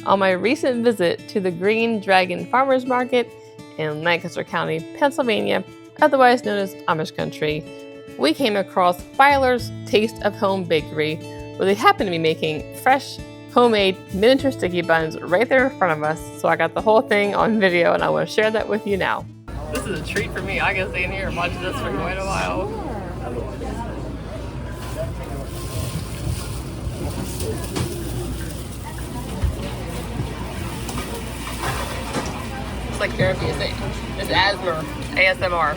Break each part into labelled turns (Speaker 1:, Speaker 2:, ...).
Speaker 1: on my recent visit to the Green Dragon Farmers Market in Lancaster County, Pennsylvania, otherwise known as Amish Country. We came across Byler's Taste of Home Bakery, where they happen to be making fresh, homemade miniature sticky buns right there in front of us. So I got the whole thing on video and I want to share that with you now. This is a treat for me. I can stay in here and watch this for quite a while. It's like therapy, isn't it? It's asthma, ASMR.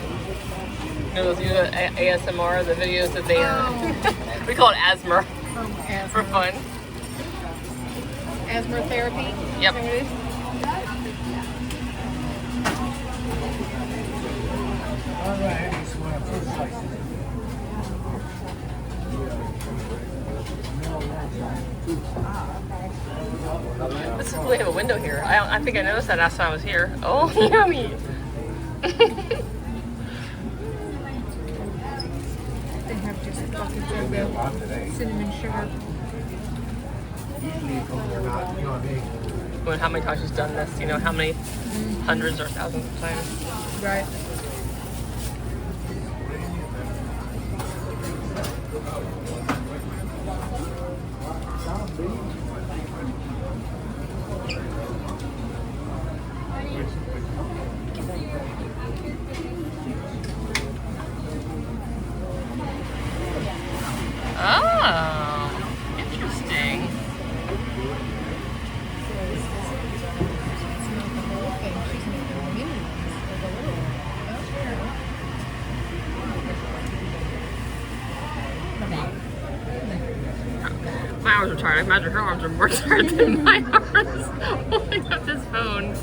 Speaker 1: You know those ASMR, the videos that they we call it asthma for fun.
Speaker 2: Asthma therapy?
Speaker 1: Yep. This is, we have a window here. I think I noticed that last time I was here. Oh, yummy!
Speaker 2: They have just buckets of cinnamon sugar.
Speaker 1: How many times she's done this? You know how many hundreds or thousands of times?
Speaker 2: Right.
Speaker 1: Oh, interesting. My arms are tired. I imagine her arms are more tired than my arms holding up this phone.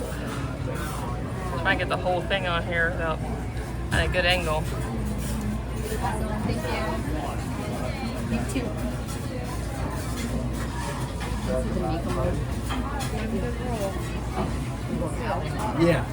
Speaker 1: Try and get the whole thing on here without at a good angle.
Speaker 2: Thank you. Me too.
Speaker 3: Yeah.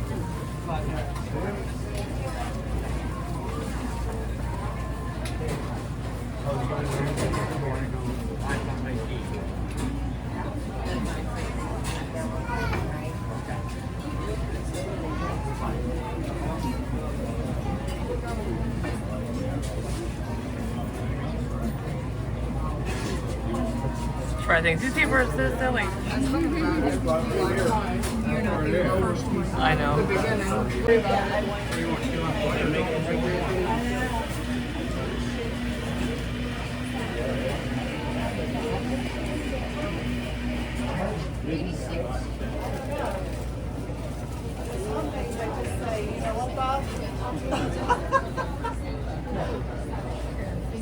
Speaker 1: Try things. These people are so silly. I know.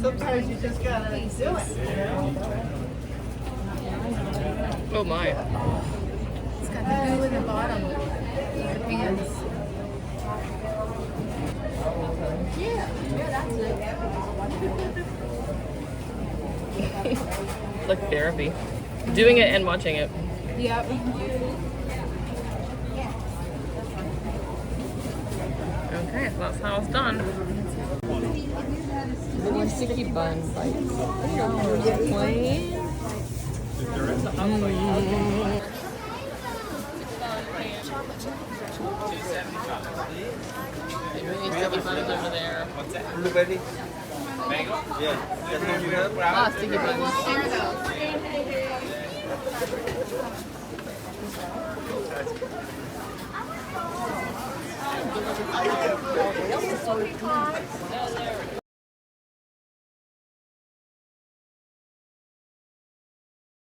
Speaker 4: Sometimes you just gotta do it.
Speaker 1: Oh my.
Speaker 2: It's got the goo in the bottom of the pans.
Speaker 1: It's like therapy. Doing it and watching it.
Speaker 2: Yep.
Speaker 1: Okay, so that's how it's done. Mini sticky bun bites. Plain. Mini sticky buns over there.
Speaker 3: What's that? Blueberry? Mango? Yeah. That's what you have?
Speaker 1: Ah, sticky buns.